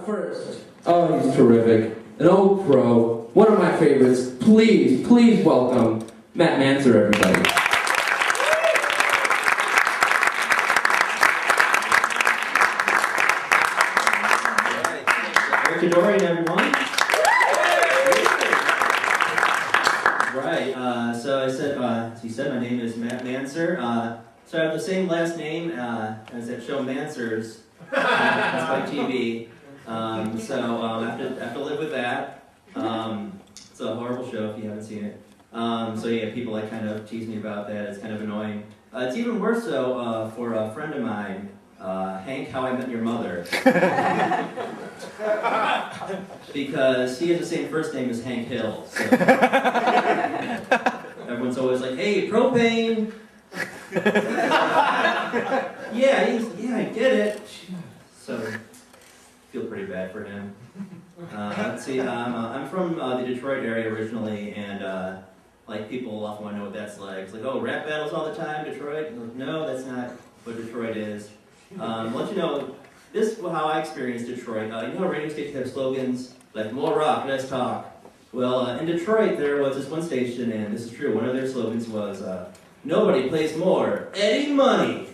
up first, oh, he's terrific, an old pro, one of my favorites. Please welcome Matt Manser, everybody. Good morning, everyone. Right, so as you said, my name is Matt Manser. So I have the same last name as that show Manser's. That's by TV. So I have to live with that. It's a horrible show if you haven't seen it. So yeah, people like kind of tease me about that. It's kind of annoying. It's even worse so for a friend of mine, Hank, How I Met Your Mother. Because he has the same first name as Hank Hill. So. Everyone's always like, hey, propane! yeah, I get it. So, feel pretty bad for him. Let's see, I'm from the Detroit area originally, and like people often want to know what that's like. It's like, oh, rap battles all the time, Detroit? Like, no, that's not what Detroit is. Let you know, this is how I experienced Detroit. You know how radio stations have slogans like more rock, less talk? Well, in Detroit there was this one station, and this is true, one of their slogans was, nobody plays more, Eddie Money!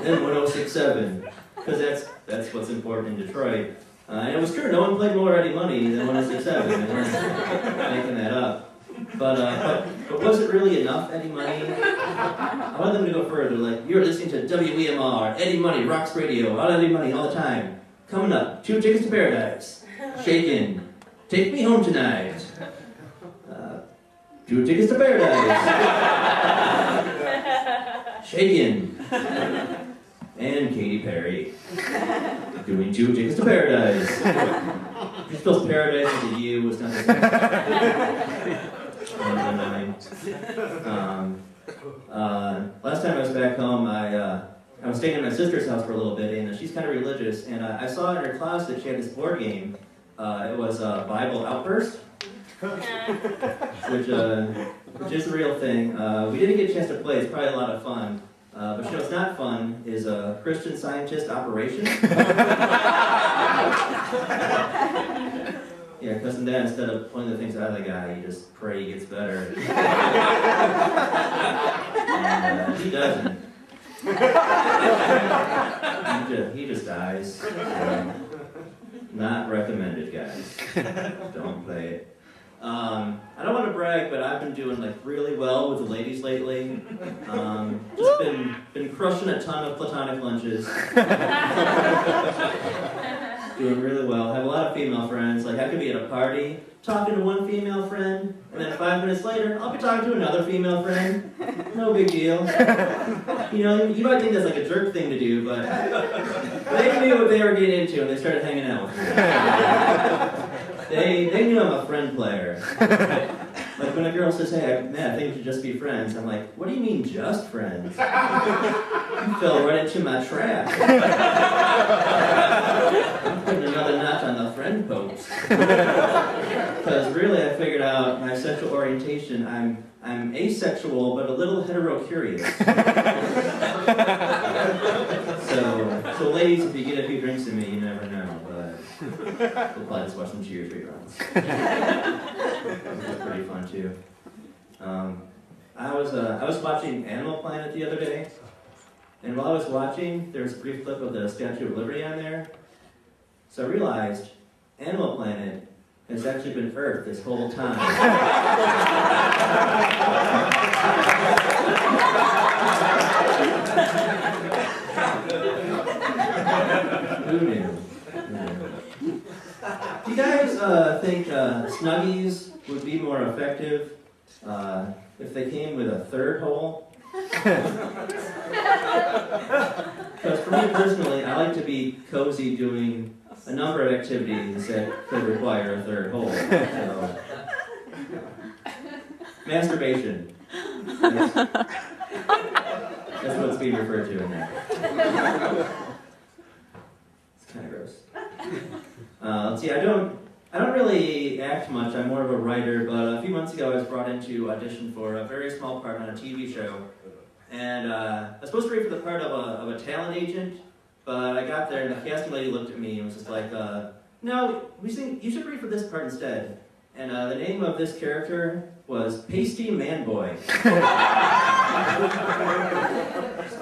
And 106.7, because that's what's important in Detroit. And it was true, no one played more Eddie Money than 106.7, they weren't making that up. But was it really enough Eddie Money? I want them to go further, like, you're listening to WEMR, Eddie Money, rocks radio, all Eddie Money all the time. Coming up, 2 Tickets to Paradise, Shakin', Take Me Home Tonight, 2 Tickets to Paradise, Shakin', and Katy Perry, doing 2 Tickets to Paradise. She spells Paradise with a U, it's not the last time I was back home, I was staying at my sister's house for a little bit, and she's kind of religious, and I saw in her closet she had this board game. It was Bible Outburst, which is a real thing. We didn't get a chance to play, it's probably a lot of fun. But you know what's not fun is Christian Scientist Operation. Yeah, because in that, instead of pulling the things out of the guy, you just pray he gets better. And he doesn't. He just dies. Not recommended, guys. Don't play it. I don't want to brag, but I've been doing like really well with the ladies lately. Just been crushing a ton of platonic lunches. Doing really well. Have a lot of female friends. Like I could be at a party talking to one female friend, and then 5 minutes later, I'll be talking to another female friend. No big deal. You know, you might think that's like a jerk thing to do, but they knew what they were getting into, and they started hanging out with me. They knew I'm a friend player. Like when a girl says, hey, man, I think we should just be friends, I'm like, what do you mean just friends? You fell right into my trap. I'm putting another notch on the friend post. Because really I figured out my sexual orientation, I'm asexual but a little hetero-curious. So ladies, if you get a few drinks in me, you never know, but we'll probably just watch some Cheers reruns. That's pretty fun too. I was watching Animal Planet the other day, and while I was watching, there was a brief clip of the Statue of Liberty on there. So I realized Animal Planet has actually been Earth this whole time. Who knew? Do you guys think Snuggies would be more effective if they came with a third hole? Because for me personally, I like to be cozy doing a number of activities that could require a third hole. So, masturbation. That's what's being referred to in there. It's kind of gross. Let's see, I don't really act much. I'm more of a writer, but a few months ago I was brought in to audition for a very small part on a TV show. And I was supposed to read for the part of a talent agent, but I got there and the casting lady looked at me and was just like, no, you should read for this part instead. And the name of this character was Pasty Manboy.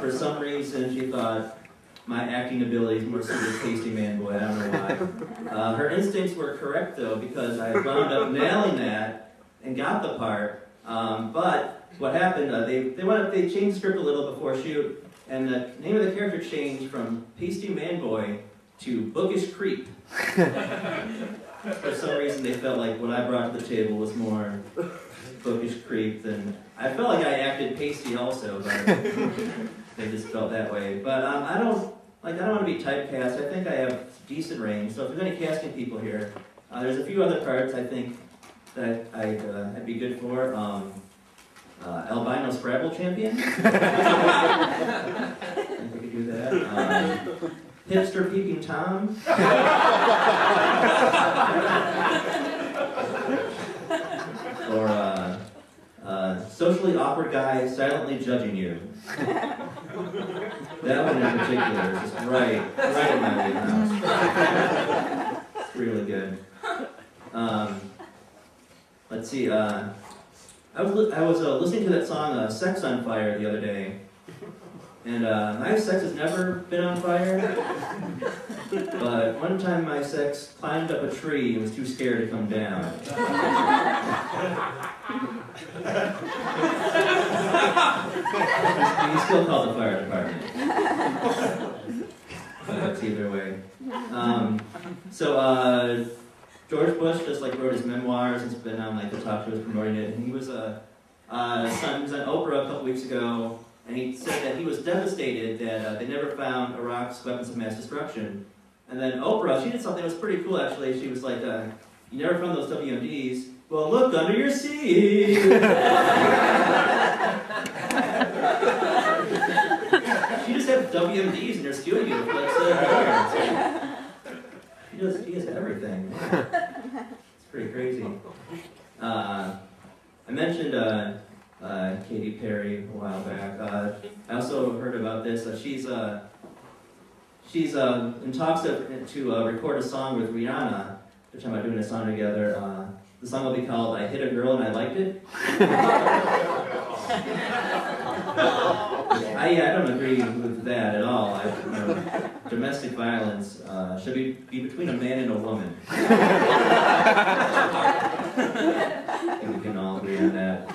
For some reason, she thought my acting abilities more suited Pasty Manboy. I don't know why. Her instincts were correct though, because I wound up nailing that and got the part. But what happened? They changed the script a little before shoot, and the name of the character changed from Pasty Manboy to Bookish Creep. For some reason, they felt like what I brought to the table was more Bookish Creep than I felt like I acted pasty also, but they just felt that way. But I don't want to be typecast. I think I have decent range. So if there's any casting people here, there's a few other parts I think that I'd be good for. Albino Scrabble champion. I think we could do that. Hipster peeping Tom. Or socially awkward guy silently judging you. That one in particular is just right in my wheelhouse. It's really good. Let's see. I was listening to that song "Sex on Fire" the other day, and my sex has never been on fire. But one time my sex climbed up a tree and was too scared to come down. He still called the fire department. That's either way. George Bush just wrote his memoirs. It's been on the talk shows promoting it. And he was on Oprah a couple weeks ago, and he said that he was devastated that they never found Iraq's weapons of mass destruction. And then Oprah, she did something that was pretty cool actually. She was like, "You never found those WMDs? Well, look under your seat." She just had WMDs in her studio for like 7 years. She does everything. It's pretty crazy. I mentioned Katy Perry a while back. I also heard about this. She's in talks to record a song with Rihanna. They're talking about doing a song together. The song will be called "I Hit a Girl and I Liked It." I don't agree with that at all. Domestic violence should be between a man and a woman. I think we can all agree on that.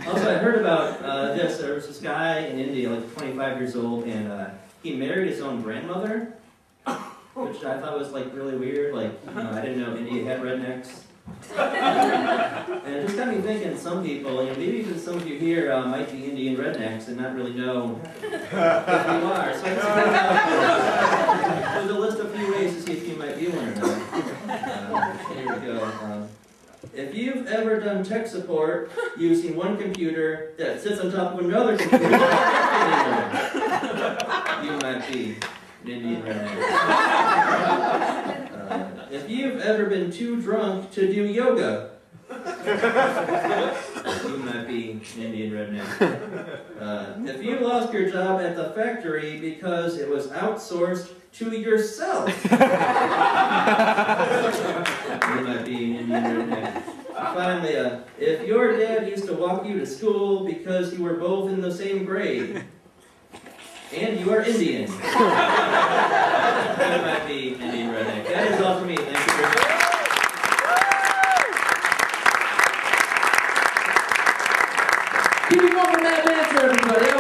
Also, I heard about this. There was this guy in India, 25 years old, and he married his own grandmother, which I thought was really weird. I didn't know India had rednecks. And it just got me thinking, some people, maybe even some of you here might be Indian rednecks and not really know who you are. So there's a list of few ways to see if you might be one or not. Here we go. If you've ever done tech support using one computer that sits on top of another computer, you might be an Indian redneck. If you've ever been too drunk to do yoga, you might be an Indian redneck. If you lost your job at the factory because it was outsourced to yourself, you might be an Indian redneck. Finally, if your dad used to walk you to school because you were both in the same grade, and you are Indian, you might be Indian redneck. That is all for me. Thank you very much. Keep it going for Manser, everybody.